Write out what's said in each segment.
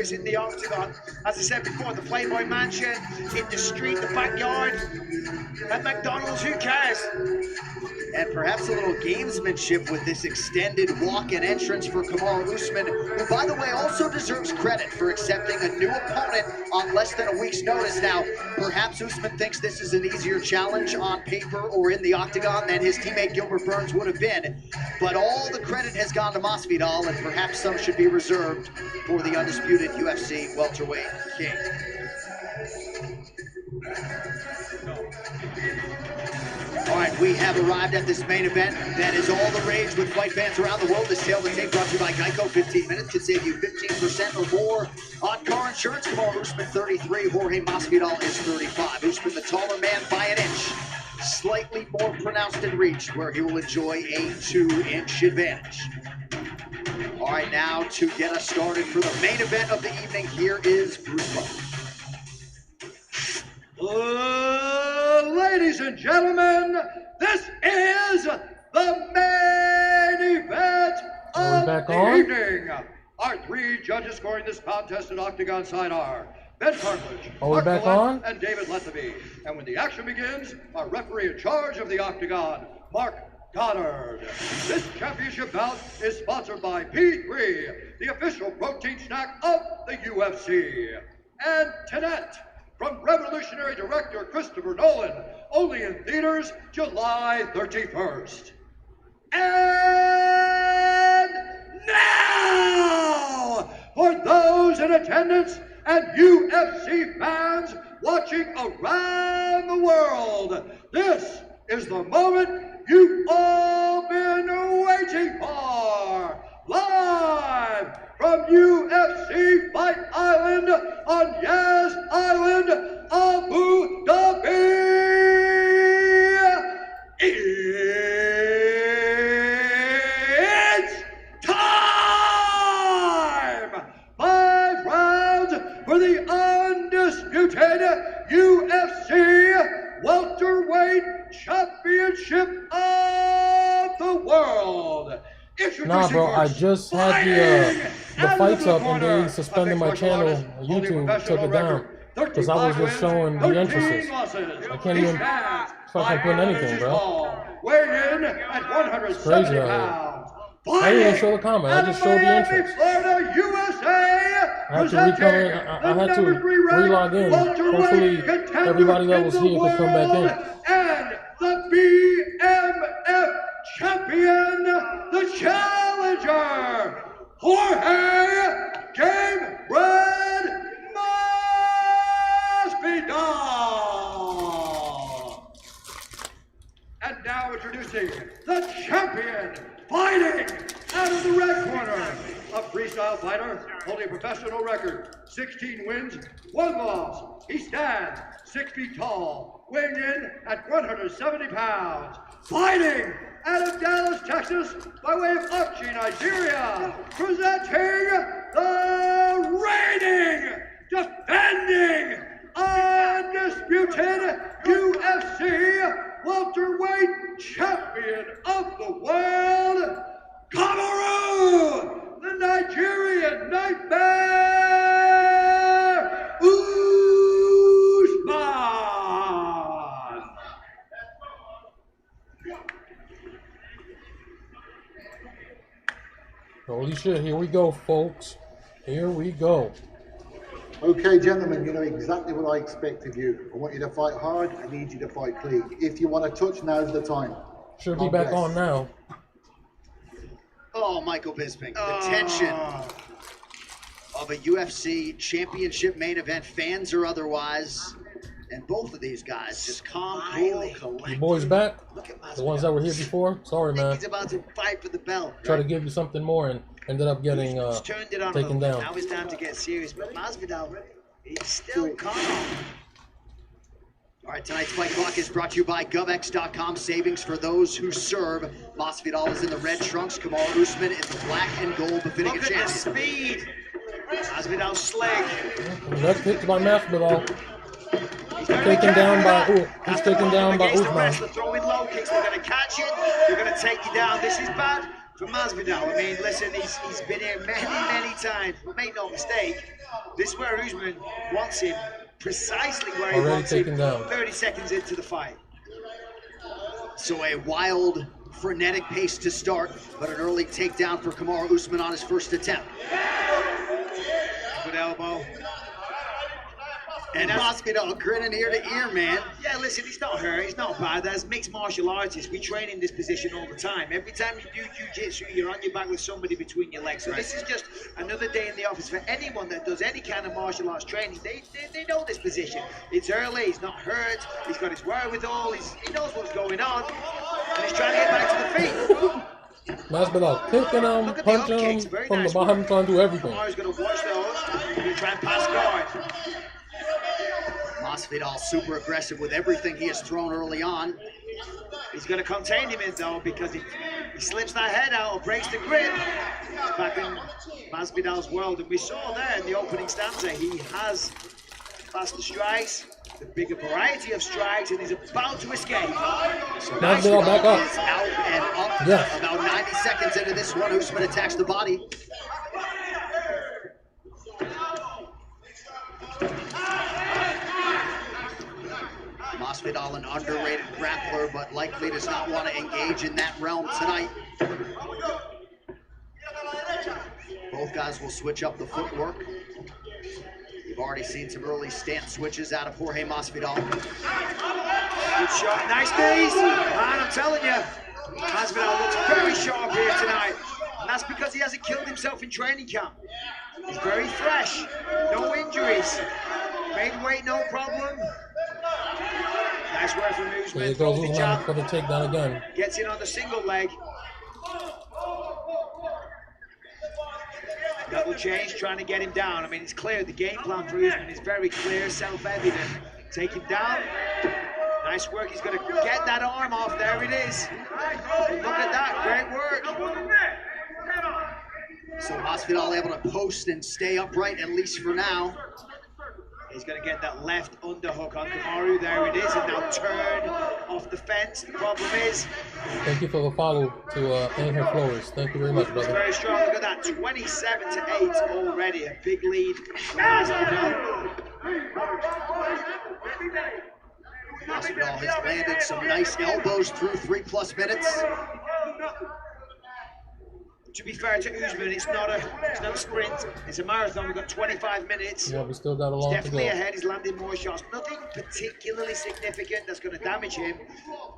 this in the octagon. As I said before, the Playboy Mansion, in the street, the backyard, at McDonald's, who cares? And perhaps a little gamesmanship with this extended walk-in entrance for Kamaru Usman, who, by the way, also deserves credit for accepting a new opponent on less than a week's notice. Now, perhaps Usman thinks this is an easier challenge on paper or in the octagon than his teammate Gilbert Burns would have been, but all the credit has gone to Masvidal, and perhaps some should be reserved for the undisputed UFC welterweight king. All right, we have arrived at this main event that is all the rage with fight fans around the world. This tale of the tape brought to you by Geico. 15 minutes can save you 15% or more on car insurance. Kamaru Usman 33, Jorge Masvidal is 35. Usman the taller man by an inch, slightly more pronounced in reach, where he will enjoy a 2-inch advantage. All right, now to get us started for the main event of the evening, here is Bruce. Ladies and gentlemen, this is the main event of the evening. Our three judges scoring this contest at Octagon side are Ben Cartledge, Mark Millett, and David Lethaby. And when the action begins, our referee in charge of the Octagon, Mark Goddard. This championship bout is sponsored by P3, the official protein snack of the UFC. And Tenet, from revolutionary director Christopher Nolan, only in theaters July 31st. And now, for those in attendance and UFC fans watching around the world, this is the moment you've all been waiting for. Live from UFC Fight Island on Yas Island, Abu Dhabi. It's time! 5 rounds for the undisputed UFC welterweight championship of the world. Nah, bro, I just had the fights up and they suspended my channel. YouTube took it down because I was just showing the entrances. I can't even fucking put anything, bro. It's crazy out here. I didn't even show the comment, I just showed the entrance. I had to I had to re-log in. Hopefully everybody that was here could come back in. And the BMF champion, the challenger, Jorge Game Red Masvidal. And now introducing the champion, fighting out of the red corner, a freestyle fighter holding a professional record, 16 wins, 1 loss. He stands 6 feet tall, weighing in at 170 pounds. Fighting out of Dallas, Texas, by way of Akchi, Nigeria, presenting the reigning, defending, undisputed UFC welterweight champion of the world, Kamaru, the Nigerian Nightmare, Usman. Holy shit, here we go, folks. Here we go. Okay, gentlemen, you know exactly what I expect of you. I want you to fight hard. I need you to fight clean. If you want to touch, now's the time. Should be back on now. Oh, Michael Bisping, the tension of a UFC championship main event, fans or otherwise, and both of these guys just calm, cool, collected. You boys back? The ones that were here before? Sorry, man. He's about to fight for the belt. Try to give you something more and ended up getting taken down. Now it's time to get serious, but Masvidal, he's still calm. All right, tonight's fight clock is brought to you by GovX.com. Savings for those who serve. Masvidal is in the red trunks. Kamaru Usman in the black and gold, befitting a champion. Look at the speed. Masvidal slick. That's picked by Masvidal. He's taken down by Usman. They're throwing low kicks. They're going to catch you. They're going to take you down. This is bad. for Masvidal. I mean, listen, he's been here many times. But make no mistake, this is where Usman wants him, precisely where he wants him. Down. 30 seconds into the fight. So a wild, frenetic pace to start, but an early takedown for Kamaru Usman on his first attempt. Good elbow. And Masvidal grinning ear to ear, man. Yeah, listen, he's not hurt, he's not bad. As mixed martial artists, we train in this position all the time. Every time you do jiu-jitsu, you're on your back with somebody between your legs. So this is just another day in the office for anyone that does any kind of martial arts training. They know this position. It's early, he's not hurt, he's got his wherewithal, he knows what's going on, and he's trying to get back to the feet. Masvidal kicking him, punching him from the bottom, trying to do everything. Kamaru's going to watch those. He's going to try and pass guard. Masvidal super aggressive with everything he has thrown early on. He's going to contain him in though, because if he slips that head out or breaks the grip, he's back in Masvidal's world. And we saw there in the opening stanza, he has faster strikes, the bigger variety of strikes, and he's about to escape. So Masvidal back up. Is out and up. Yes. About 90 seconds into this one, Usman attacks the body. Masvidal, an underrated grappler, but likely does not want to engage in that realm tonight. Both guys will switch up the footwork. We've already seen some early stance switches out of Jorge Masvidal. Good shot, nice knees. Man, I'm telling you, Masvidal looks very sharp here tonight. And that's because he hasn't killed himself in training camp. He's very fresh, no injuries. Made weight, no problem. Nice work from Usman. There goes Usman for the takedown again. Gets in on the single leg. Double change, trying to get him down. I mean, it's clear. The game plan for Usman is very clear, self-evident. Take him down. Nice work. He's going to get that arm off. There it is. Look at that. Great work. So Masvidal able to post and stay upright, at least for now. He's going to get that left underhook on Kamaru. There it is. And now turn off the fence. The problem is... Thank you for the follow to Angel Flores. Thank you very much, brother. Very strong. Look at that. 27-8 already. A big lead. Masvidal has landed some nice elbows through 3+ minutes. To be fair to Usman, it's not a sprint, it's a marathon. We've got 25 minutes. Yeah, we still got a long to go. Definitely ahead, he's landing more shots. Nothing particularly significant that's going to damage him,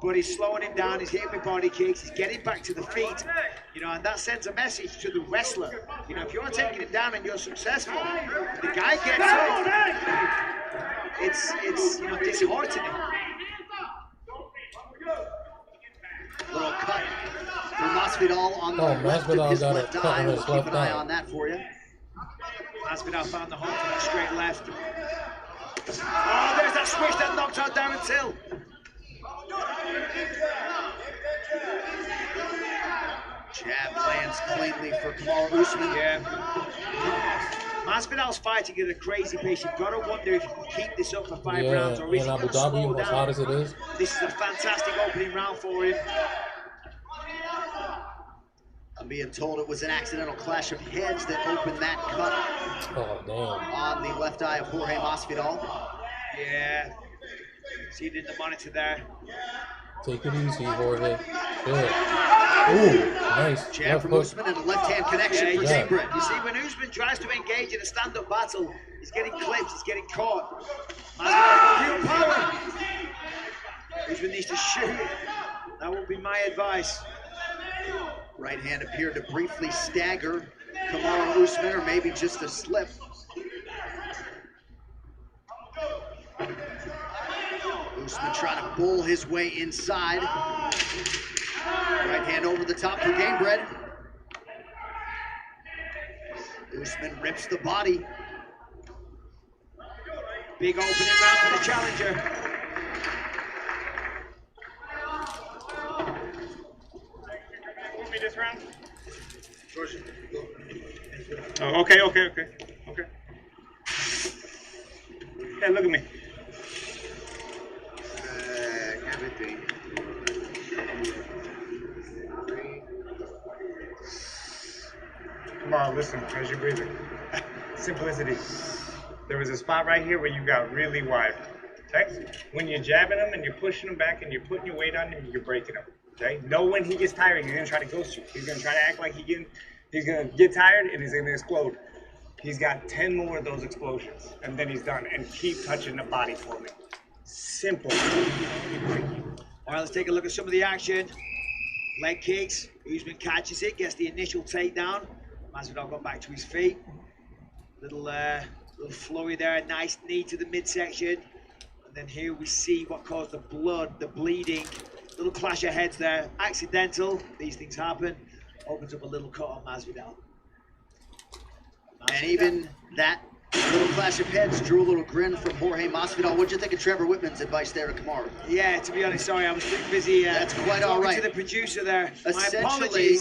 but he's slowing him down, he's hitting with body kicks, he's getting back to the feet, you know, and that sends a message to the wrestler. You know, if you're taking him down and you're successful, the guy gets up. It's you know, disheartening. Little cut for Masvidal on the left of his left eye. We'll keep an eye on that for you. Masvidal found the home for that straight left. Oh, there's that switch that knocked out Darren Till. Jab lands cleanly for Kamaru Usman. Yeah. Masvidal's fighting at a crazy pace. You've got to wonder if he can keep this up for 5 rounds, or is he going to slow down. As hot as it is. This is a fantastic opening round for him. I'm being told it was an accidental clash of heads that opened that cut on the left eye of Jorge Masvidal. Yeah. See it in the monitor there. Take it easy, Jorge. Good. Ooh, nice. Jab from Usman and a left-hand connection for Gingrich. You see, when Usman tries to engage in a stand-up battle, he's getting clipped, he's getting caught. Masvidal's got real power. Usman needs to shoot. That would be my advice. Right hand appeared to briefly stagger Kamaru Usman, or maybe just a slip. Usman trying to bull his way inside. Right hand over the top for Gamebred. Usman rips the body. Big opening round for the challenger. This round? Jorge. Oh, okay. Yeah, look at me. Everything. listen, as you're breathing. Simplicity. There was a spot right here where you got really wide. Okay? When you're jabbing him and you're pushing him back and you're putting your weight on him, you're breaking him. Okay? Know when he gets tired, he's gonna try to ghost you. He's gonna try to act like he's gonna get tired and he's gonna explode. He's got 10 more of those explosions and then he's done. And keep touching the body for me. Simple. All right, let's take a look at some of the action. Leg kicks. Usman catches it, gets the initial takedown. Masvidal got back to his feet. Little flurry there, nice knee to the midsection. And then here we see what caused the blood, the bleeding. Little clash of heads there, accidental. These things happen. Opens up a little cut on Masvidal. And even that little clash of heads drew a little grin from Jorge Masvidal. What'd you think of Trevor Whitman's advice there to Kamaru? Yeah, to be honest, sorry, I was too busy. That's quite all right. To the producer there. Essentially,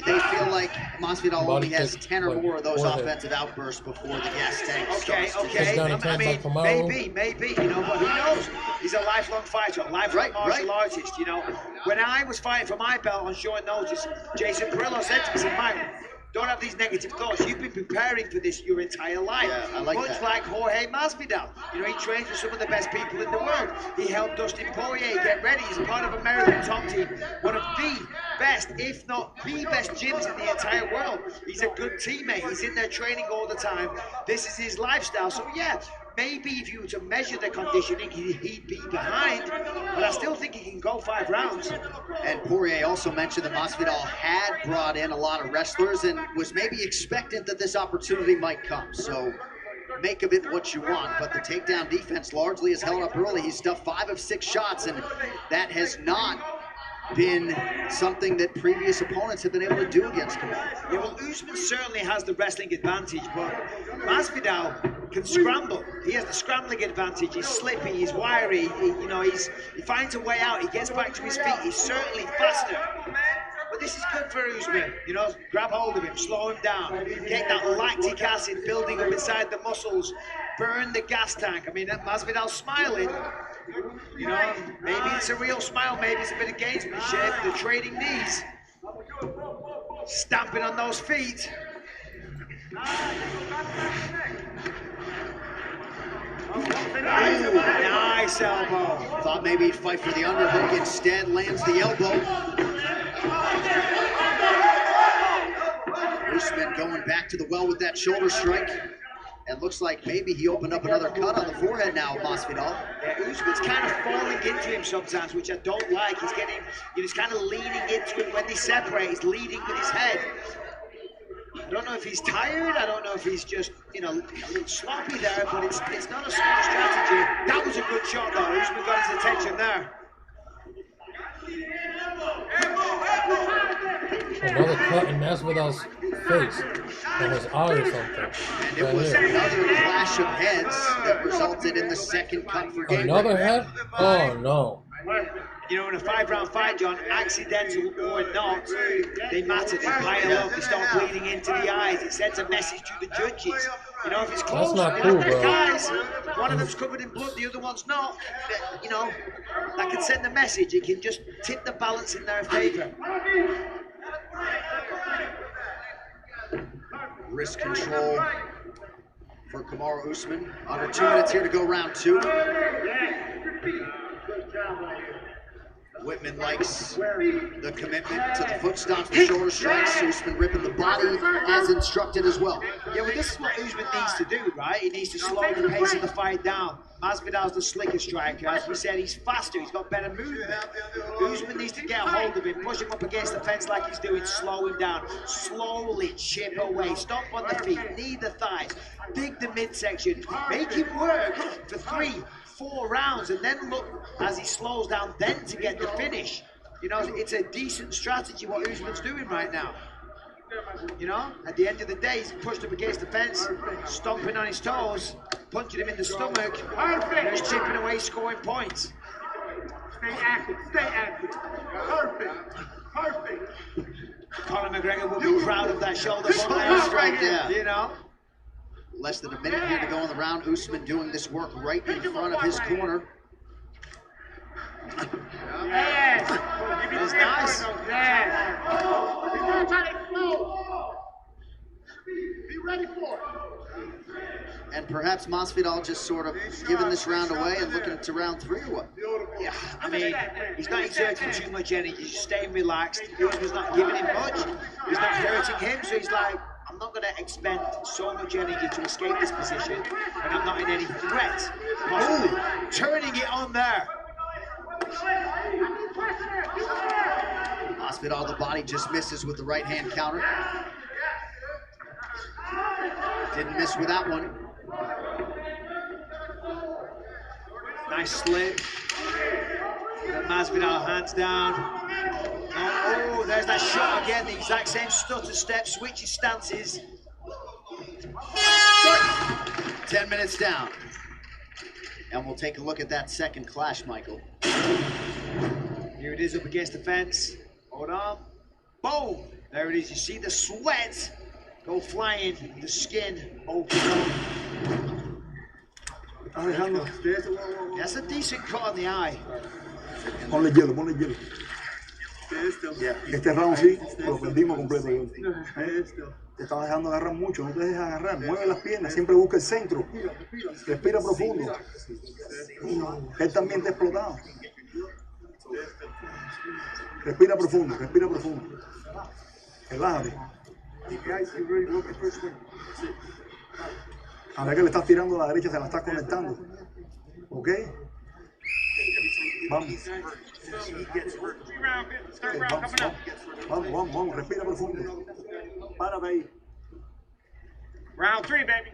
they feel like Masvidal only has 10 or more of those offensive outbursts before the gas tank starts. Okay. I mean, maybe, you know, but who knows? He's a lifelong fighter, a lifelong martial artist, you know. When I was fighting for my belt on short notice, Jason Perillo said to me, said, Mike, don't have these negative thoughts. You've been preparing for this your entire life. Yeah, I like Much that. like Jorge Masvidal. You know, he trains with some of the best people in the world. He helped Dustin Poirier get ready. He's a part of American top team. One of the best, if not the best gyms in the entire world. He's a good teammate. He's in there training all the time. This is his lifestyle. So yeah, maybe if you were to measure the conditioning, he'd be behind, but I still think he can go 5 rounds. And Poirier also mentioned that Masvidal had brought in a lot of wrestlers and was maybe expectant that this opportunity might come. So make of it what you want, but the takedown defense largely has held up early. He's stuffed 5 of 6 shots, and that has not been something that previous opponents have been able to do against him. Yeah, well, Usman certainly has the wrestling advantage, but Masvidal can scramble. He has the scrambling advantage. He's slippy, he's wiry, he finds a way out, he gets back to his feet, he's certainly faster. But this is good for Usman, you know, grab hold of him, slow him down, get that lactic acid building up inside the muscles, burn the gas tank. I mean, Masvidal's smiling. You know, maybe it's a real smile, maybe it's a bit of gamesmanship. They're trading knees. Stamping on those feet. Nice elbow. Thought maybe he'd fight for the underhook, instead lands the elbow. Usman going back to the well with that shoulder strike. And looks like maybe he opened up another cut on the forehead now, Masvidal. Yeah, Usman's kind of falling into him sometimes, which I don't like. He's kind of leaning into him when they separate. He's leading with his head. I don't know if he's tired. I don't know if he's just, a little sloppy there, but it's not a smart strategy. That was a good shot, though. Usman got his attention there. Another cut in Masvidal's face, on his eye or something. And it was another clash of heads that resulted in the second cut for game. Another head? Oh no. You know, in a 5-round fight, John, accidental or not, they matter. They pile up. They start bleeding into the eyes. It sends a message to the judges. You know, if it's close, that's not cool, bro. Guys, one of them's covered in blood, the other one's not. You know, that can send a message. It can just tip the balance in their favor. Wrist control for Kamaru Usman. Under 2 minutes here to go round 2. Whitman likes the commitment to the foot stomps, the shoulder strikes. Usman ripping the body as instructed as well. Yeah, well, this is what Usman needs to do, right? He needs to slow the pace of the fight down. Masvidal's the slicker striker. As we said, he's faster. He's got better movement. Usman needs to get a hold of him, push him up against the fence like he's doing, slow him down. Slowly chip away. Stop on the feet, knee the thighs, dig the midsection. Make him work for 3-4 rounds, and then look as he slows down, then to get the finish. You know, it's a decent strategy what Usman's doing right now. You know, at the end of the day, he's pushed up against the fence, stomping on his toes, punching him in the stomach, and he's chipping away, scoring points. Stay active, stay active. Perfect, perfect. Conor McGregor will be proud of that shoulder Strike, yeah. You know. Less than a minute here to go in the round. Usman doing this work right in front of his corner. That's nice. And perhaps Masvidal just sort of giving this round away and looking to round 3 or what? Yeah, I mean, he's not exerting too much energy, he's staying relaxed. Usman's not giving him much, he's not hurting him, so he's like, I'm not going to expend so much energy to escape this position when I'm not in any threat. Possibly. Turning it on there. Masvidal, the body just misses with the right hand counter. Didn't miss with that one. Nice slip. Masvidal hands down. Oh, there's that shot again. The exact same stutter step, switches stances. 10 minutes down. And we'll take a look at that second clash, Michael. Here it is up against the fence. Hold on. Boom! There it is. You see the sweat go flying, the skin open up. That's a decent cut on the eye. Ponle hielo, ponle hielo. Este round sí, lo perdimos completo. Te estaba dejando agarrar mucho, no te dejes agarrar. Mueve las piernas, siempre busca el centro. Respira profundo. Él también te ha explotado. Respira profundo, respira profundo. Relájate. A ver que le estás tirando a la derecha, se la estás conectando. ¿Ok? Vamos. Vamos, respira profundo. Párate ahí. Round 3, baby.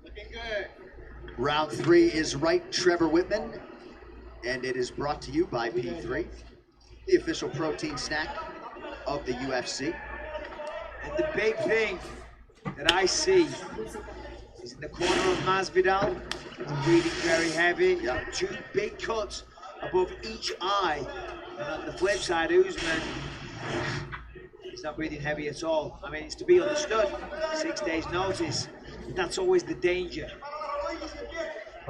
Looking good. Round 3 is right, Trevor Whitman. And it is brought to you by P3, the official protein snack of the UFC. And the big thing that I see is in the corner of Masvidal. He's breathing very heavy. Got 2 big cuts above each eye. And on the flip side, Usman, he's not breathing heavy at all. I mean, it's to be understood. 6 days notice. That's always the danger.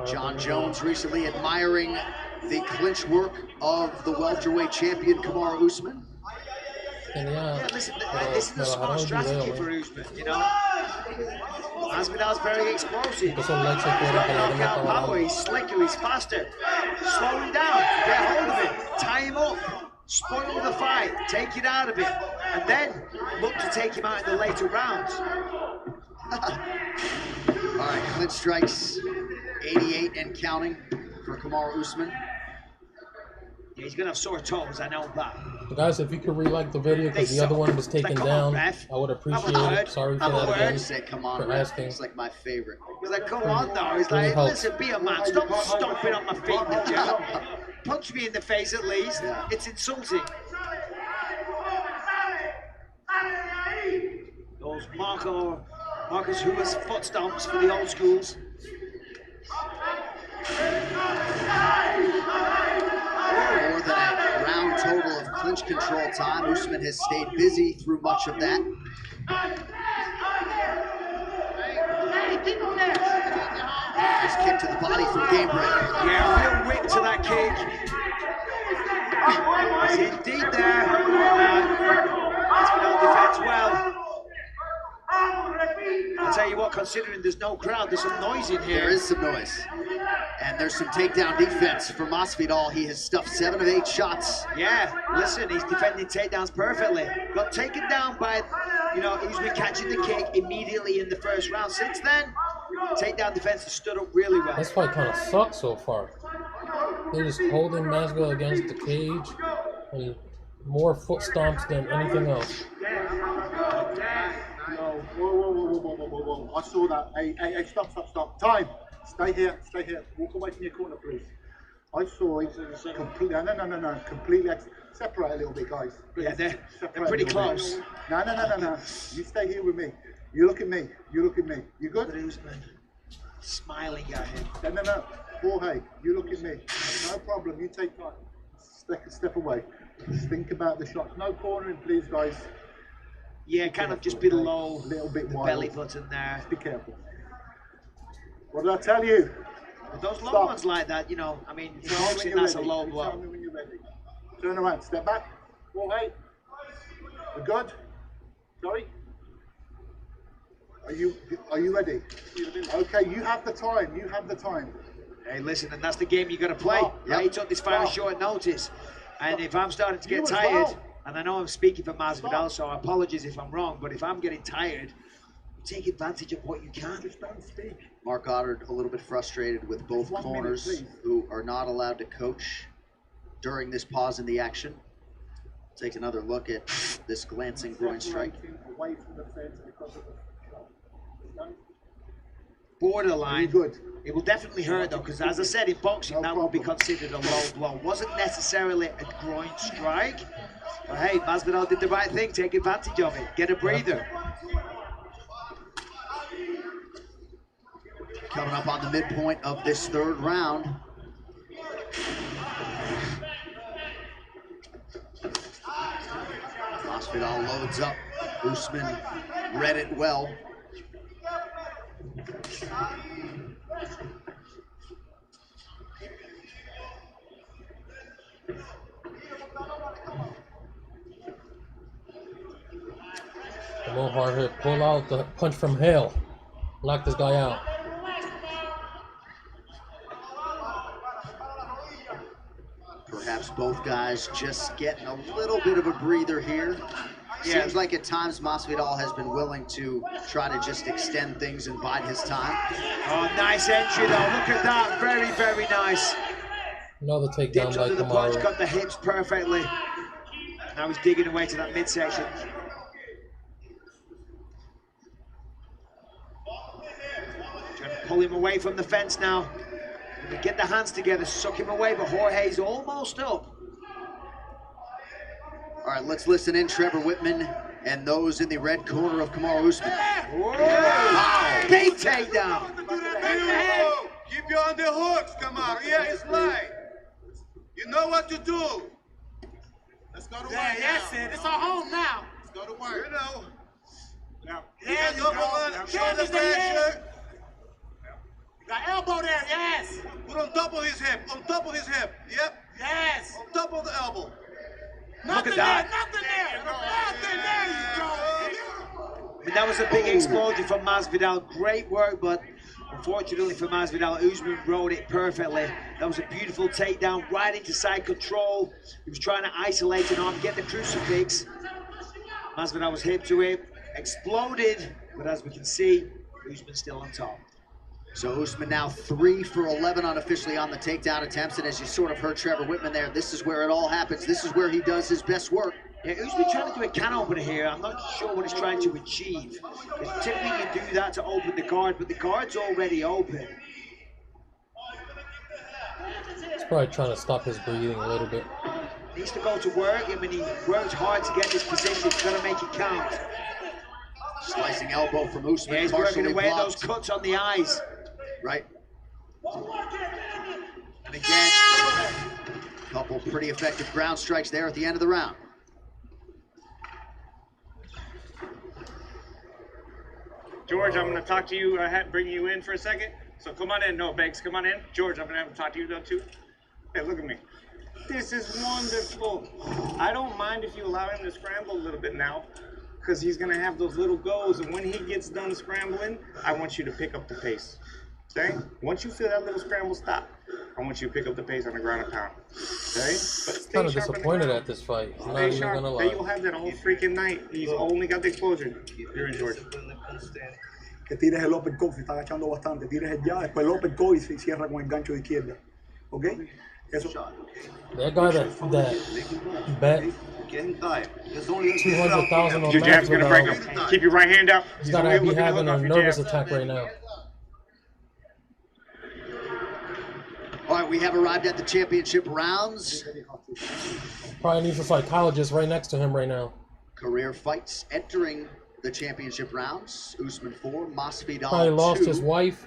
John Jones recently admiring the clinch work of the welterweight champion Kamaru Usman. Yeah, listen, this is a smart strategy for Usman, you know. Masvidal's very explosive. Knockout power, he's slicker, he's faster. Slow him down, get hold of him, tie him up, spoil the fight, take it out of it, and then look to take him out in the later rounds. All right, clinch strikes, 88 and counting for Kamaru Usman. Yeah, he's gonna have sore toes, I know that. Guys, if you could re-like the video because the other one was taken down, I would appreciate it. Sorry for that again. Say, come on, for asking. It's like my favorite. He's like, come on now. He's like, listen, be a man. Stop stomping on my feet in the gym. Punch me in the face at least. Yeah. It's insulting. Those Marcus Huber's foot stomps for the old schools. More than a round total of clinch control time. Usman has stayed busy through much of that. Nice kick to the body from game break. Yeah, real whip to that kick. It's indeed there. Masvidal defends well. I'll tell you what, considering there's no crowd, there's some noise in here. There is some noise. And there's some takedown defense for Masvidal. He has stuffed 7 of 8 shots. Yeah, listen, he's defending takedowns perfectly. Got taken down by, you know, he's been catching the kick immediately in the first round. Since then, takedown defense has stood up really well. This fight kind of sucks so far. They're just holding Masvidal against the cage and more foot stomps than anything else. Whoa. I saw that. Hey, stop. Time. Stay here. Walk away from your corner, please. I saw it completely. No. Completely. Separate a little bit, guys. Please. Yeah, they're pretty close. Bit. No. You stay here with me. You look at me. You good? Usman smiling at him. No. Jorge, you look at me. No problem. You take time. Step away. Just think about the shots. No cornering, please, guys. Yeah, kind of just below little bit the belly button there. Just be careful. What did I tell you? But those low ones like that, you know, I mean, in boxing, that's a low blow. Tell me when you're ready. Turn around, step back. Jorge. We're good? Sorry? Are you ready? Okay, you have the time. You have the time. Hey, listen, and that's the game you got to play. Yep. He took this fight on short notice, and if I'm starting to get tired, and I know I'm speaking for Masvidal, so apologies if I'm wrong, but if I'm getting tired, take advantage of what you can. Just don't speak. Mark Goddard a little bit frustrated with both corners who are not allowed to coach during this pause in the action. Take another look at this glancing groin strike. Away from the fence because of the shot. Borderline. Good. It will definitely hurt though, because as I said, in boxing, that will be considered a low blow. Wasn't necessarily a groin strike, but hey, Masvidal did the right thing. Take advantage of it. Get a breather. Coming up on the midpoint of this third round. Masvidal loads up. Usman read it well. Come on, Jorge, pull out the punch from hell. Knock this guy out. Perhaps both guys just getting a little bit of a breather here. Seems like at times Masvidal has been willing to try to just extend things and bide his time. Oh, nice entry though. Look at that. Very, very nice. Another takedown Dipped by under the punch, Kamaru. got the hips perfectly. Now he's digging away to that midsection. Trying to pull him away from the fence now. Get the hands together, suck him away, but Jorge's almost up. All right, let's listen in. Trevor Whitman and those in the red corner of Kamaru Usman. Whoa. Wow. Big takedown. Keep you on the hooks, Kamaru. Yeah, it's light. You know what to do. Let's go to work. Yeah, that's it. It's our home now. Let's go to work. You know. Now, there you go. Shoulder pressure. Got elbow there, yes. Put on top of his hip. On top of his hip. Yep. Yes. On top of the elbow. Nothing there. Nothing there. Nothing there. You go. I mean, that was a big explosion from Masvidal. Great work, but unfortunately for Masvidal, Usman rode it perfectly. That was a beautiful takedown right into side control. He was trying to isolate an arm, get the crucifix. Masvidal was hip to hip, exploded, but as we can see, Usman's still on top. So Usman now 3 for 11 unofficially on the takedown attempts, and as you sort of heard Trevor Whitman there, this is where it all happens. This is where he does his best work. Yeah, Usman trying to do a can opener here. I'm not sure what he's trying to achieve. Typically you do that to open the guard, but the guard's already open. He's probably trying to stop his breathing a little bit. Needs to go to work. I mean, he worked hard to get this position. He's got to make it count. Slicing elbow from Usman. Yeah, he's working away those cuts on the eyes. Right. And again, a couple pretty effective ground strikes there at the end of the round. George, I'm going to talk to you. I had to bring you in for a second. So come on in. No, Banks, come on in. George, I'm going to have to talk to you though too. Hey, look at me. This is wonderful. I don't mind if you allow him to scramble a little bit now, because he's going to have those little goes. And when he gets done scrambling, I want you to pick up the pace. Okay? Once you feel that little scramble stop, I want you to pick up the pace on the ground and pound. Okay? But Kind of disappointed at this fight. I'm not even gonna lie. You'll have that all freaking night. He's only got the exposure. You're in, George. Que tires el uppercut, se está agachando bastante. Tires el jab, después el uppercut y se cierra con el gancho de izquierda. ¿Ok? Eso. That guy that bet $200,000 on Your jab's gonna break him. Keep your right hand up. He's gotta be having a nervous attack right now. All right, we have arrived at the championship rounds. Probably needs a psychologist right next to him right now. Career fights entering the championship rounds. Usman 4, Masvidal Probably 2. lost his wife,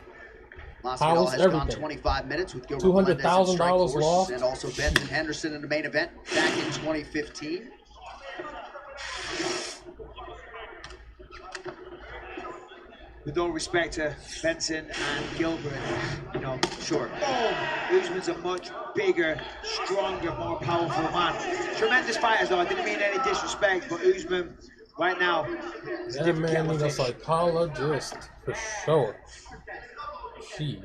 Masvidal house, has everything. gone 25 minutes with Gilbert $200,000 lost. and also Benson Henderson in the main event back in 2015. With all respect to Benson and Gilbert, you know, Sure. Usman's a much bigger, stronger, more powerful man. Tremendous fighters, though. I didn't mean any disrespect, but Usman right now. That man needs a psychologist for sure. Shit.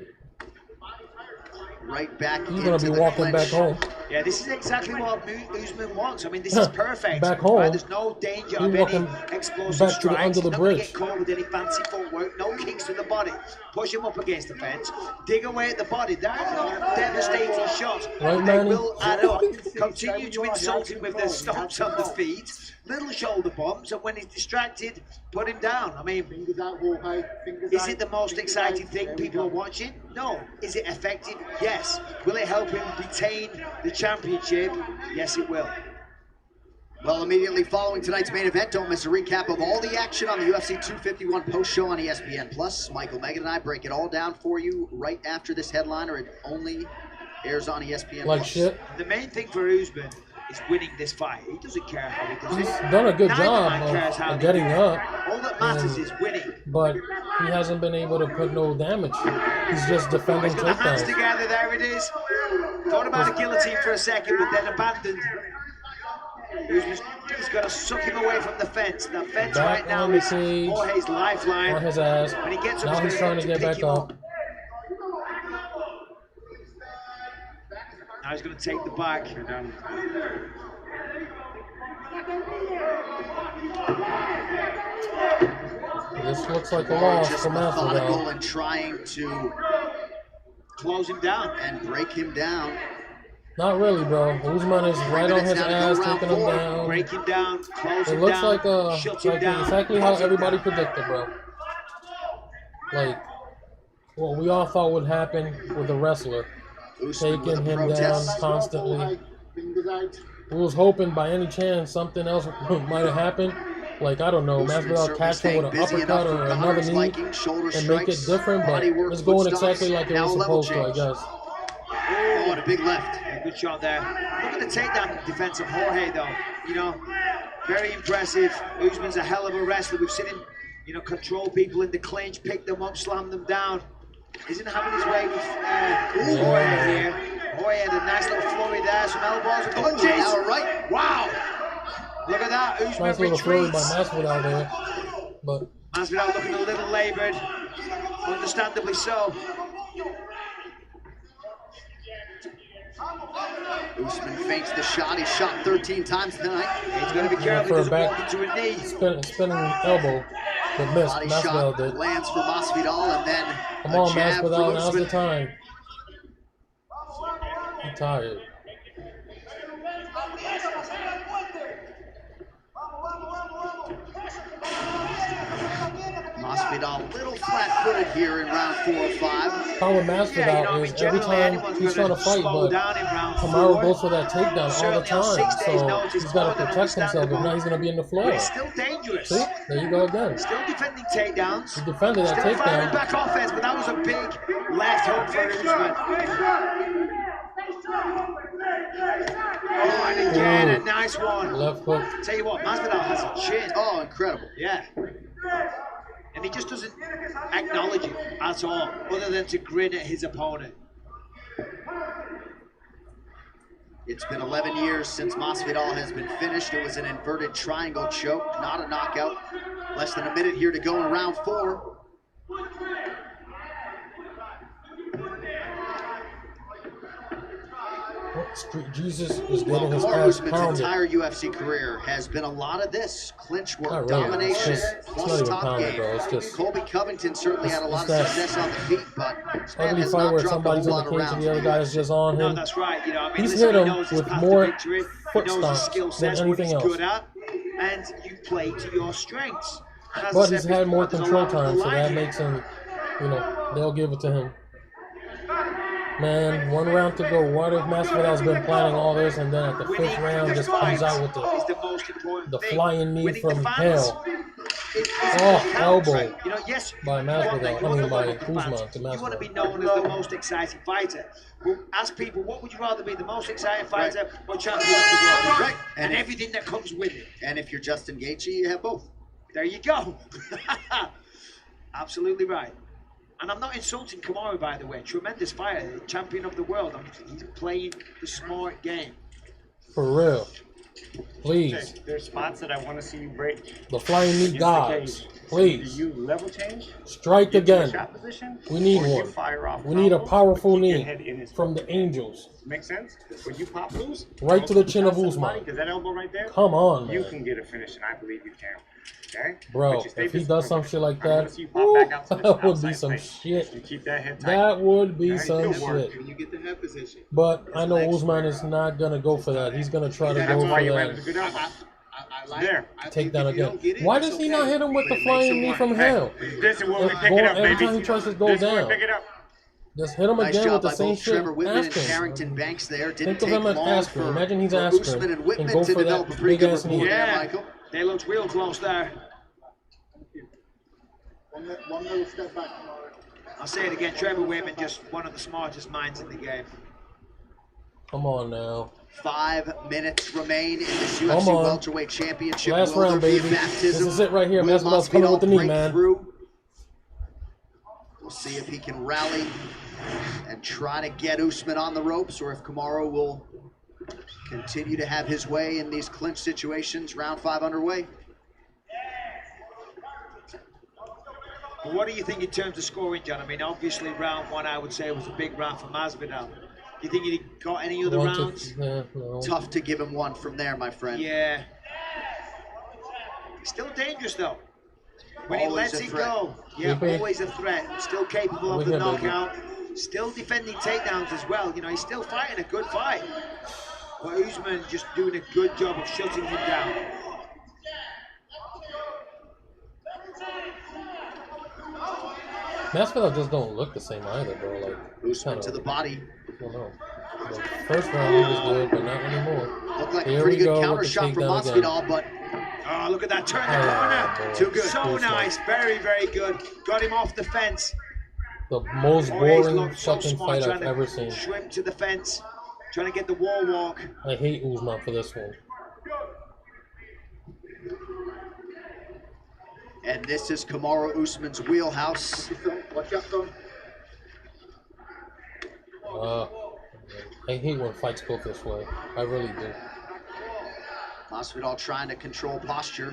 Right back He's gonna be walking back home. Yeah, this is exactly what Usman wants. I mean, this is perfect. Back home. Right? There's no danger of any explosive back to strikes. under the He's not bridge. going to get caught with any fancy footwork. No kicks to the body. Push him up against the fence. Dig away at the body. That devastating shots. Right, They Manny? will add up. Continue to insult him with their stomps on the feet. Little shoulder bumps, and when he's distracted, put him down. I mean, is it the most exciting thing people are watching? No. Is it effective? Yes. Will it help him retain the championship? Yes, it will. Well, immediately following tonight's main event, don't miss a recap of all the action on the UFC 251 post show on ESPN+. Michael, Megan, and I break it all down for you right after this headliner. It only airs on ESPN+. Like shit. The main thing for Usman is winning this fight. He doesn't care how he does He's it. done a good Neither job man cares how of they getting do it. up. All that matters is winning. But he hasn't been able to put no damage. He's just defending He's got the hands takedowns. together, there it is. Thought about a guillotine for a second, but then abandoned. He's got to suck him away from the fence. The fence Back right now on the is cage, Jorge's lifeline. on his ass. When he gets up, Now he's trying to get back up. Now he's going to take the back. This looks like a loss Just for methodical Masvidal. and trying to close him down and break him down. Not really, bro. Usman is right on his ass, taking him down. break him down, close It him looks down, like shut him down. exactly how everybody predicted, bro. Like what we all thought would happen with the wrestler, Usman with taking a him down protest. constantly. We was hoping by any chance something else might have happened. Like, I don't know, Usman Masvidal certainly catch him with an staying busy uppercut enough or for another Connor's knee liking, shoulder and make it strikes, different, but body work, it's going foot exactly stomps, like it now was a level supposed to, I change. guess. Oh, and a big left. Yeah, good shot there. Look at the takedown defense of Jorge, though. You know, very impressive. Usman's a hell of a wrestler. We've seen him, you know, control people in the clinch, pick them up, slam them down. Isn't having his way with Jorge here. Jorge had a nice little flurry there, some elbows and punches. Now right. Wow. Look at that. Usman Nice little flurry by retreats. Masvidal there, but Masvidal looking a little laboured, understandably so. Usman fakes the shot. He's shot 13 times tonight. He's got to be careful. for He a doesn't back walk into a knee. spinning elbow, but missed. Body Masvidal shot did. lands for Masvidal, and then Come a on, jab Masvidal, from now's the Usman. time. I'm tired. Masvidal a little flat-footed here in round 4 or 5. Problem with Masvidal Yeah, you know, I mean, is every generally time anyone's he's gonna trying to fight, slow but down in round Kamaru 4. goes for that takedown all the Certainly on time, 6 days' so notice, he's more got to than protect himself, if understandable. not he's going to be in the But floor. he's still dangerous. See? There you go again. Still defending takedowns. He defended that Still firing takedown. back offense, but that was a big left hook for Usman. Oh, and again, a nice one. Left hook. Tell you what, Masvidal has a chin. Oh, incredible. Yeah. And he just doesn't acknowledge it at all, other than to grin at his opponent. It's been 11 years since Masvidal has been finished. It was an inverted triangle choke, not a knockout. Less than a minute here to go in round 4. Street Jesus is Well, getting his Kamaru ass Usman's pounded. entire UFC career has been a lot of this. Clinch work, Not really. domination, It's plus not even top pounded, game. bro. It's just Colby Covington certainly had a lot of that success on the feet, but this man ugly has fight not where dropped a somebody's whole in lot the of cage and rounds. the other guy is just on No, him. that's right. You know, I mean, He's listen, hit he him knows his with path to more victory. foot He knows his stomps skill than sets, what anything he's else. good at, and you play to your strengths. And as I But said he's had more before, there's a control lot on time, the so line that here. makes him, you know, they'll give it to him. Man, 1 round to go. What if Masvidal's been planning all this, and then at the 5th round just comes out with is the most important the thing. flying knee Winning from the finals hell. is Oh, what counts. elbow You know, yes, by you want Masvidal. that. You I want mean, the by love of the fans. Usman to You want to Masvidal. be known as the most exciting fighter. Well, ask people, what would you rather be, the most exciting fighter or champion of the world? Right. And everything that comes with it. And if you're Justin Gaethje, you have both. There you go. Absolutely right. And I'm not insulting Kamaru, by the way. Tremendous fighter, champion of the world. He's playing the smart game. For real. Please. There's spots that I want to see you break. The flying knee gods. Please. Do you level change? Strike again. Shot position? We need Or you one. fire off We need a combos, powerful keep your knee head in his from front. the Angels. Make sense? When you pop loose, Right to the chin of Usman. because that elbow right there, Come on, you man. can get a finish, and I believe you can. Okay? Bro, But you stay if he does some disciplined. shit like I wanna that, see you pop back out to the that would be outside some face. shit. You keep that head tight. That would be Okay? some Good work. shit. When you get the head position. But I know Usman is not gonna go for that. He's gonna try to That's go why for you landed a that good elbow. I like There. I take think down if you again. don't get it, Why it's does he not okay, hit him with but the it flying makes knee it from work. hell? This is where we Just pick go- it up, every baby. time he tries to go This is where down. we pick it up. Just hit him Nice again job with the by same both shit. Trevor Whitman and Ask him. Carrington Banks there. Didn't Think of take him as long Askren. for Imagine he's Usman Askren and and Whitman go to for develop a that pretty big good ass rapport knee. there, Yeah. Michael. They looked real close there. One little step back. I'll say it again, Trevor Whitman, just one of the smartest minds in the game. Come on now. 5 minutes remain in this Come UFC on. welterweight championship. Last Will round, there be a baby. baptism? This is it right here. Will Masvidal's coming with the knee, break man. through? We'll see if he can rally and try to get Usman on the ropes, or if Kamaru will continue to have his way in these clinch situations. Round 5 underway. What do you think in terms of scoring, John? I mean, obviously round 1, I would say, was a big round for Masvidal. Do you think he got any other rounds? No. Tough to give him one from there, my friend. Yeah. Still dangerous, though. When Always he lets a it threat. go, yeah, Keep it. always a threat. Still capable of We're the here, baby. knockout. Still defending takedowns as well. You know, he's still fighting a good fight. But Usman just doing a good job of shutting him down. Masvidal just don't look the same either, bro. Like Usman to the body. I don't know. The first round he was good, but not anymore. Looked like Here a pretty we good go counter with the shot from takedown again. Masvidal, but Oh, look at that turn the Oh, corner. boy. too good. So Usman. nice. Very, very good. Got him off the fence. The most Jorge's boring looked so fucking smart fight trying I've to ever seen. Shrimp to the fence. Trying to get the wall walk. I hate Usman for this one. and this is Kamaru Usman's wheelhouse. Watch out, son. I hate when fights go this way. I really do. Masvidal trying to control posture.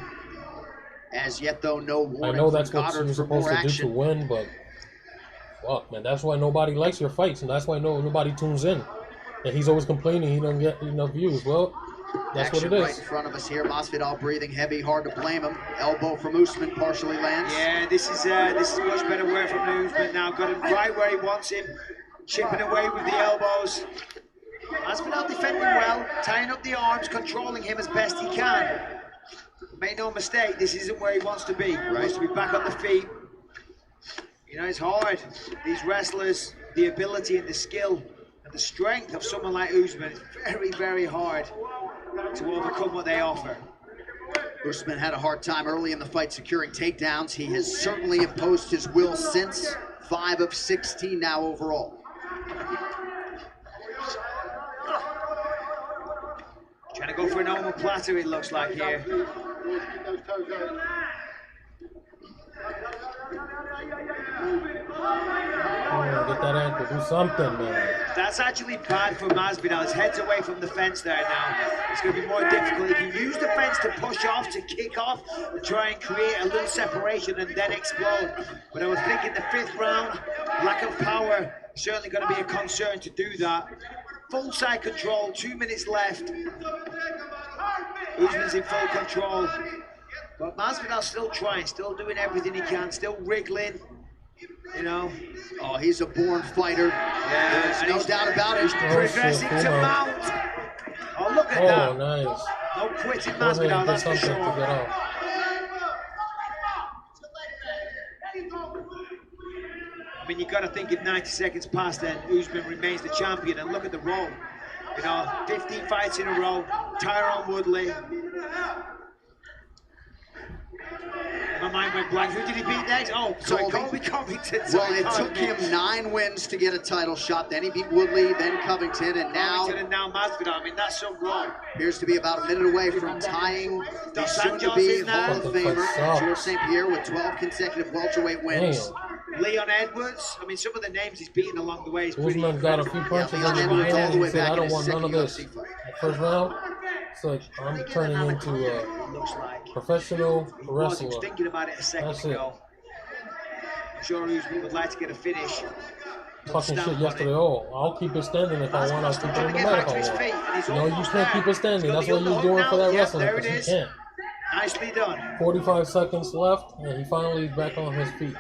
As yet, though, no I warning know from that's what Goddard you're for supposed more to do to action. win, but fuck, man, that's why nobody likes your fights, and that's why nobody tunes in. And he's always complaining he don't get enough views. Well, that's Action what it right is. in front of us here. Masvidal breathing heavy, hard to blame him. Elbow from Usman partially lands. Yeah, this is much better work from Usman now. Got him right where he wants him. Chipping away with the elbows. Masvidal defending well, tying up the arms, controlling him as best he can. Make no mistake, this isn't where he wants to be. He wants to be back on the feet. You know, it's hard. These wrestlers, the ability and the skill and the strength of someone like Usman, it's very, very hard to overcome what they offer. Usman had a hard time early in the fight securing takedowns. He has certainly imposed his will since. 5 of 16 now overall. Trying to go for an omoplata, it looks like here. Keep those toes out. Get that ankle, do something, man. That's actually bad for Masvidal. His head's away from the fence there now. It's going to be more difficult. He can use the fence to push off, to kick off, and try and create a little separation and then explode. But I was thinking the 5th round, lack of power, certainly going to be a concern to do that. Full side control, 2 minutes left. Usman's in full control. But Masvidal's still trying, still doing everything he can, still wriggling. You know, Oh, he's a born fighter. yeah, There's no doubt about it. progressing to mount. Oh, look at Oh, that. nice. No quitting Jorge Masvidal, did that's for something to sure. get off. I mean, you got to think if 90 seconds past, then Usman remains the champion. And look at the roll. You know, 15 fights in a row. Tyron Woodley. My mind went blank. Who did he beat next? Oh, sorry, Colby Covington. Well, it took him 9 wins to get a title shot. Then he beat Woodley, then Covington, and now Masvidal. I mean, that's so wrong. appears to be about a minute away from tying the Dos soon-to-be Anjos Hall of is now. Famer George St. Pierre with 12 consecutive welterweight wins. Damn. Leon Edwards. I mean, some of the names he's beaten along the way is pretty Usman got a incredible. few punches Leon in the Edwards all the beginning. way He said, back I in don't his want none of second this. UFC fight. First round, It's like I'm turning into a professional He wrestler. was thinking about it a second ago. Jorge would like to get a finish. Talking shit yesterday. Oh, I'll keep it standing if I want. I'll keep it in the mat if I want. No, you can't keep it standing. That's what you're doing for that wrestling. There it You is. can't. Nicely done. 45 seconds left, and he finally is back on his feet.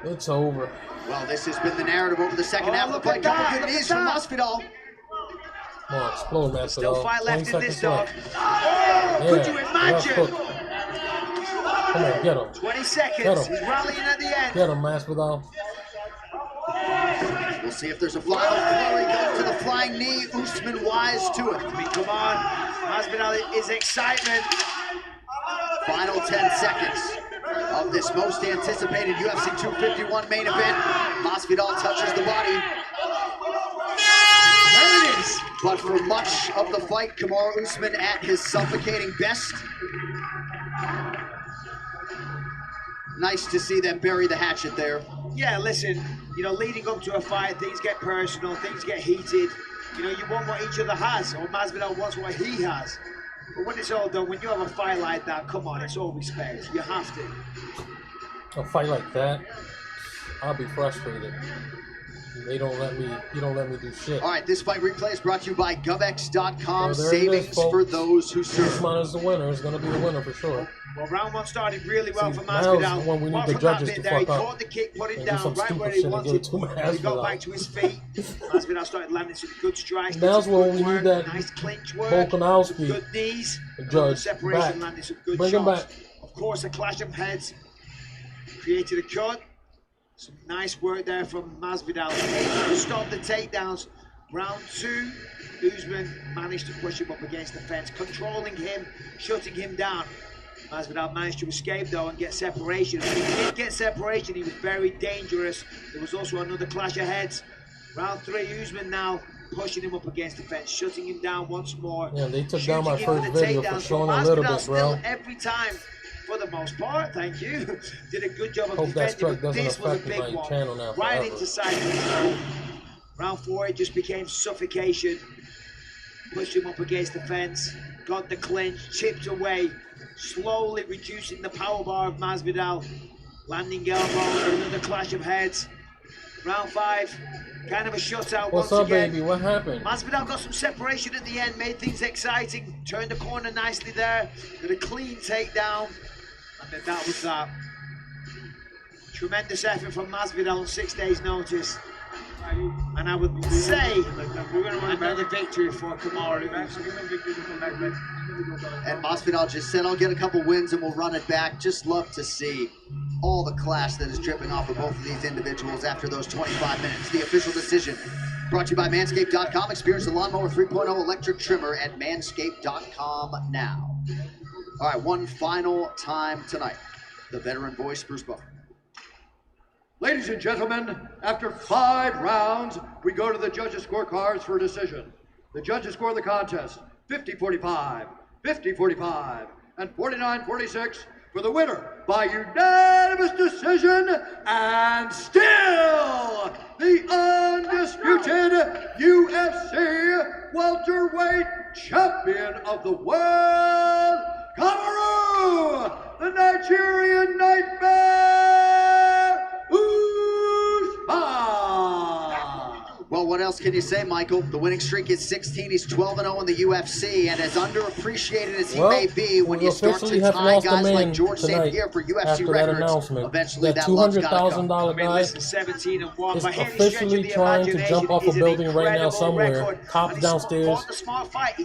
It's over. Well, this has been the narrative over the second half of the fight. Couple good knees from Masvidal. Come on, explode, Masvidal. Still fight left in this dog. Yeah, Could you imagine? Come on, get him. 20 seconds. Get him. He's rallying at the end. Get him, Masvidal. We'll see if there's a fly. Flurry goes to the flying knee. Usman wise to it. I mean, come on. Masvidal is excitement. Final 10 seconds of this most anticipated UFC 251 main event. Masvidal touches the body. There it is. But for much of the fight, Kamaru Usman at his suffocating best. Nice to see them bury the hatchet there. Yeah, listen, you know, leading up to a fight, things get personal, things get heated. You know, you want what each other has, or Masvidal wants what he has. But when it's all done, when you have a fight like that, come on, it's all respect. You have to. A fight like that, I'll be frustrated. They don't let me. You don't let me do shit. All right, this fight replay is brought to you by GovX.com. Well, Savings for those who serve. Usman is the winner. Is going to be the winner for sure. Well, round one started really well for Now Masvidal. is when we need Apart the from judges that to bit there, he fuck up. caught the kick, put it And do down some right stupid where shit he and wanted. give it to He got Masvidal. back to his feet. Masvidal started landing some good strikes. Now's some when good we need work, that nice clinch work, Volkanovski, some good knees, the good judge, separation, back. landing some good Bring him shots. back. Of course, a clash of heads created a cut. Some nice work there from Masvidal. Able to stop the takedowns. Round two, Usman managed to push him up against the fence, controlling him, shutting him down. Masvidal managed to escape though and get separation. When he did get separation, he was very dangerous. There was also another clash of heads. Round three, Usman now pushing him up against the fence, shutting him down once more. Yeah, they took down my shooting him first with the video for takedowns. showing But a little Masvidal bit, bro. still every time, for the most part, thank you, did a good job of Hope that defending, strike but doesn't this was a affect big my one. channel now Right forever. into side control. Round four, it just became suffocation. Pushed him up against the fence, got the clinch, chipped away, slowly reducing the power bar of Masvidal. Landing elbow, another clash of heads. Round five, kind of a shutout What's once up, again. baby? What happened? Masvidal got some separation at the end, made things exciting, turned the corner nicely there, got a clean takedown, and then that was that. Tremendous effort from Masvidal on 6 days' notice. And I would say another victory for Kamaru. And Masvidal just said, I'll get a couple wins and we'll run it back. Just love to see all the class that is dripping off of both of these individuals after those 25 minutes. The official decision brought to you by Manscaped.com. Experience the Lawnmower 3.0 electric trimmer at Manscaped.com now. All right, one final time tonight. The veteran voice, Bruce Buffer. Ladies and gentlemen, after 5 rounds, we go to the judges' scorecards for a decision. The judges score the contest 50-45, 50-45, and 49-46 for the winner by unanimous decision, and still the undisputed UFC welterweight champion of the world, Kamaru, the Nigerian Nightmare, Usman. Well, what else can you say, Michael? The winning streak is 16. He's 12-0 in the UFC, and as underappreciated as he may be, when you start to tie guys like George St. Pierre for UFC records, eventually that love's gotta come. $200,000 guy Listen, 17-1, is but here officially trying to jump off a building right now somewhere. Cops downstairs.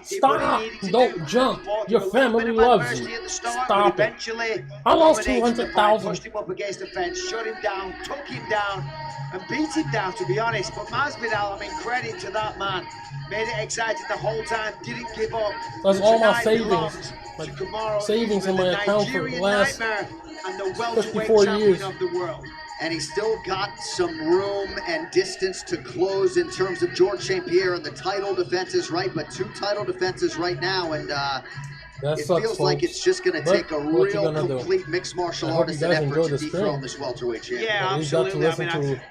Stop! Don't jump. Your family loves you. Stop it. I lost $200,000. Pushed him up against the fence, shut him down, took him down, and beat him down, to be honest. But Masvidal, I mean, credit to that man. Made it exciting the whole time, didn't give up. That's all my Tonight savings. belongs Like, to Kamaru, savings in the my account for the Nigerian last Nightmare and the welterweight 54 champion years. of the world. And he's still got some room and distance to close in terms of George St. Pierre and the title defenses, right? But 2 title defenses right now, and that it sucks, feels like folks. it's just going to But take a what you real gonna do? complete mixed martial I hope artist you and guys effort enjoyed to this dethrone stream. this welterweight champion. Yeah, At least got to absolutely. I listen mean, to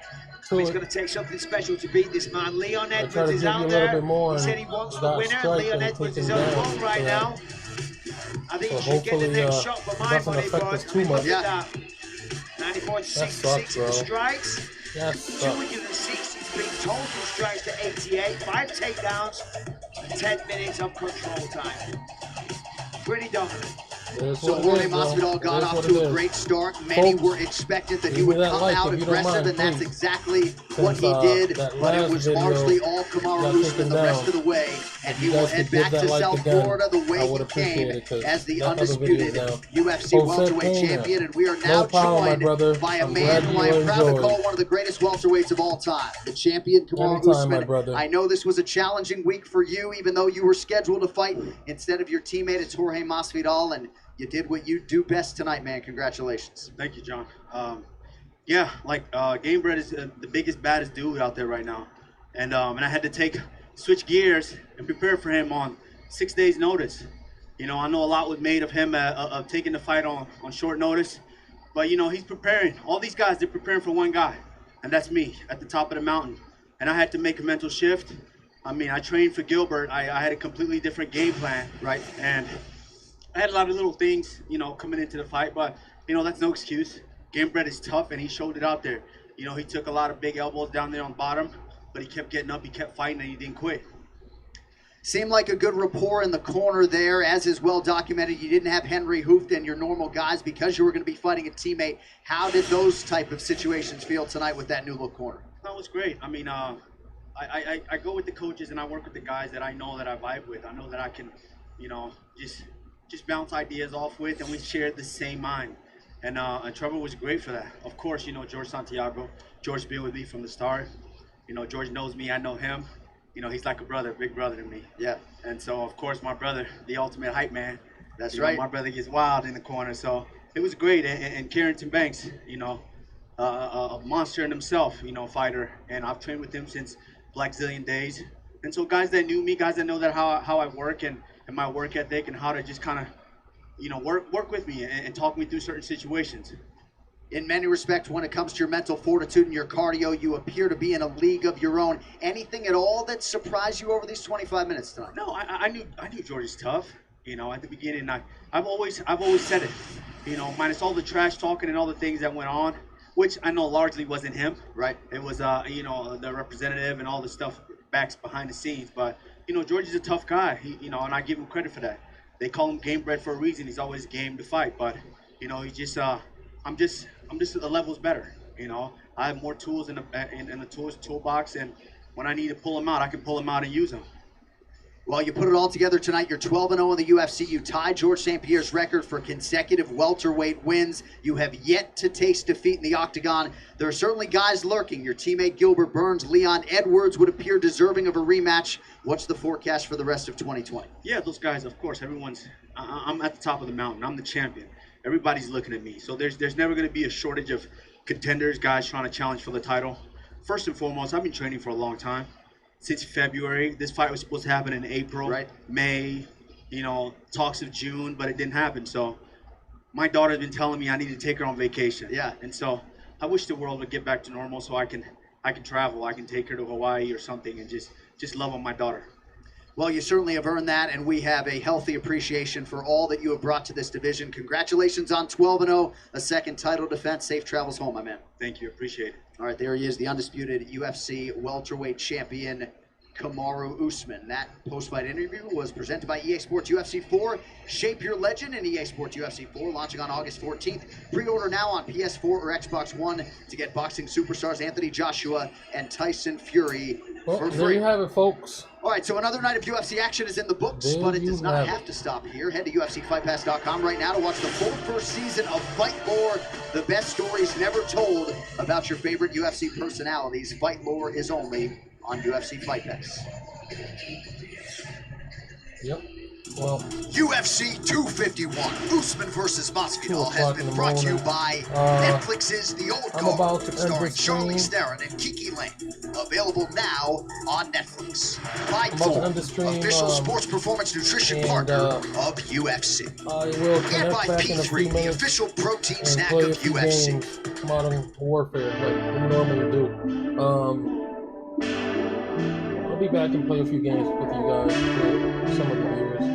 to He's it. going to take something special to beat this man. Leon I try Edwards to is give out you a little there. bit more He and said he wants the got winner. strike Leon and Edwards taken is on down top right for now. I think So you should get the hopefully, next shot for it my doesn't money, affect boys. us I too mean, look much. at that. 94 to 66 in the strikes. That sucks. 263 total strikes to 88. 5 takedowns and 10 minutes of control time. Pretty dominant. So Jorge Masvidal got off to a great start. Many were expectant that he would come out aggressive, and that's exactly what he did. But it was largely all Kamaru Usman the rest of the way, and he will head back to South Florida the way he came as the undisputed UFC welterweight champion. And we are now joined by a man who I am proud to call one of the greatest welterweights of all time, the champion Kamaru Usman. I know this was a challenging week for you, even though you were scheduled to fight instead of your teammate. It's Jorge Masvidal, and you did what you do best tonight, man. Congratulations. Thank you, John. Yeah, like Gamebred is the biggest, baddest dude out there right now, and I had to switch gears and prepare for him on 6 days' notice. You know, I know a lot was made of him of taking the fight on short notice, but you know he's preparing. All these guys, they're preparing for one guy, and that's me at the top of the mountain. And I had to make a mental shift. I mean, I trained for Gilbert. I had a completely different game plan, right? And I had a lot of little things, you know, coming into the fight, but, you know, that's no excuse. Gamebred is tough, and he showed it out there. You know, he took a lot of big elbows down there on bottom, but he kept getting up, he kept fighting, and he didn't quit. Seemed like a good rapport in the corner there, as is well documented. You didn't have Henry Hooft and your normal guys because you were going to be fighting a teammate. How did those type of situations feel tonight with that new look corner? That was great. I mean, I go with the coaches, and I work with the guys that I know that I vibe with. I know that I can, you know, just bounce ideas off with, and we shared the same mind. And Trevor was great for that. Of course, you know, George Santiago. George's been with me from the start. You know, George knows me, I know him. You know, he's like a brother, big brother to me. Yeah. And so, of course, my brother, the ultimate hype man. That's right. My brother gets wild in the corner. So it was great. And Carrington Banks, you know, a monster in himself, you know, fighter. And I've trained with him since Black Zillion days. And so guys that knew me, guys that know that how I work and my work ethic and how to just kind of, you know, work with me and talk me through certain situations. In many respects, when it comes to your mental fortitude and your cardio, you appear to be in a league of your own. Anything at all that surprised you over these 25 minutes tonight? No, I knew George is tough. You know, at the beginning, I've always said it. You know, minus all the trash talking and all the things that went on, which I know largely wasn't him. Right. It was you know, the representative and all the stuff backs behind the scenes. But you know, George is a tough guy. You know, and I give him credit for that. They call him Gamebred for a reason. He's always game to fight. But you know, he's just I'm just the levels better. You know, I have more tools in the toolbox, and when I need to pull them out, I can pull them out and use them. Well, you put it all together tonight. You're 12-0 in the UFC. You tied George St. Pierre's record for consecutive welterweight wins. You have yet to taste defeat in the octagon. There are certainly guys lurking. Your teammate Gilbert Burns, Leon Edwards would appear deserving of a rematch. What's the forecast for the rest of 2020? Yeah, those guys, of course, I'm at the top of the mountain. I'm the champion. Everybody's looking at me. So there's never going to be a shortage of contenders, guys trying to challenge for the title. First and foremost, I've been training for a long time. Since February. This fight was supposed to happen in April, right? May, you know, talks of June, but it didn't happen. So my daughter's been telling me I need to take her on vacation. Yeah. And so I wish the world would get back to normal so I can travel. I can take her to Hawaii or something and just love on my daughter. Well, you certainly have earned that, and we have a healthy appreciation for all that you have brought to this division. Congratulations on 12-0, a second title defense. Safe travels home, my man. Thank you. Appreciate it. All right, there he is, the undisputed UFC welterweight champion, Kamaru Usman. That post-fight interview was presented by EA Sports UFC 4. Shape your legend in EA Sports UFC 4, launching on August 14th. Pre-order now on PS4 or Xbox One to get boxing superstars Anthony Joshua and Tyson Fury for free. There you have it, folks. All right, so another night of UFC action is in the books, but it does not have to stop here. Head to UFCFightPass.com right now to watch the full first season of Fight Lore, the best stories never told about your favorite UFC personalities. Fight Lore is only on UFC Fight Pass. Yep. Well, UFC 251, Usman versus Masvidal has been brought to you by Netflix's The Old Guard, starring Charlie Theron and Kiki Lane. Available now on Netflix. Fightful, official sports performance nutrition partner of UFC. I will And by connect back in a few P3, the minutes official protein and snack play of a few UFC. games, Modern Warfare, like we normally do. I'll be back and play a few games with you guys, with some of the viewers,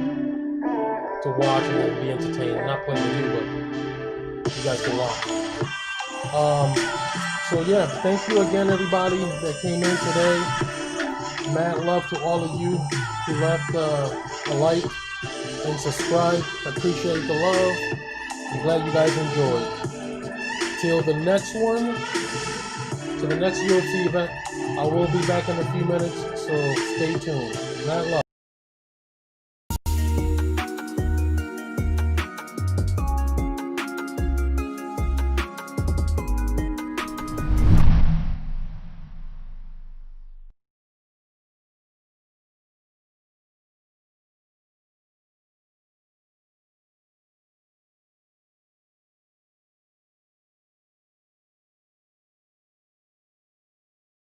to watch and then be entertained. Not playing with you, but you guys can watch. So yeah, thank you again, everybody that came in today. Mad love to all of you who left a like and subscribe. Appreciate the love. I'm glad you guys enjoyed. Till the next one, to the next UFC event, I will be back in a few minutes, so stay tuned. Mad love.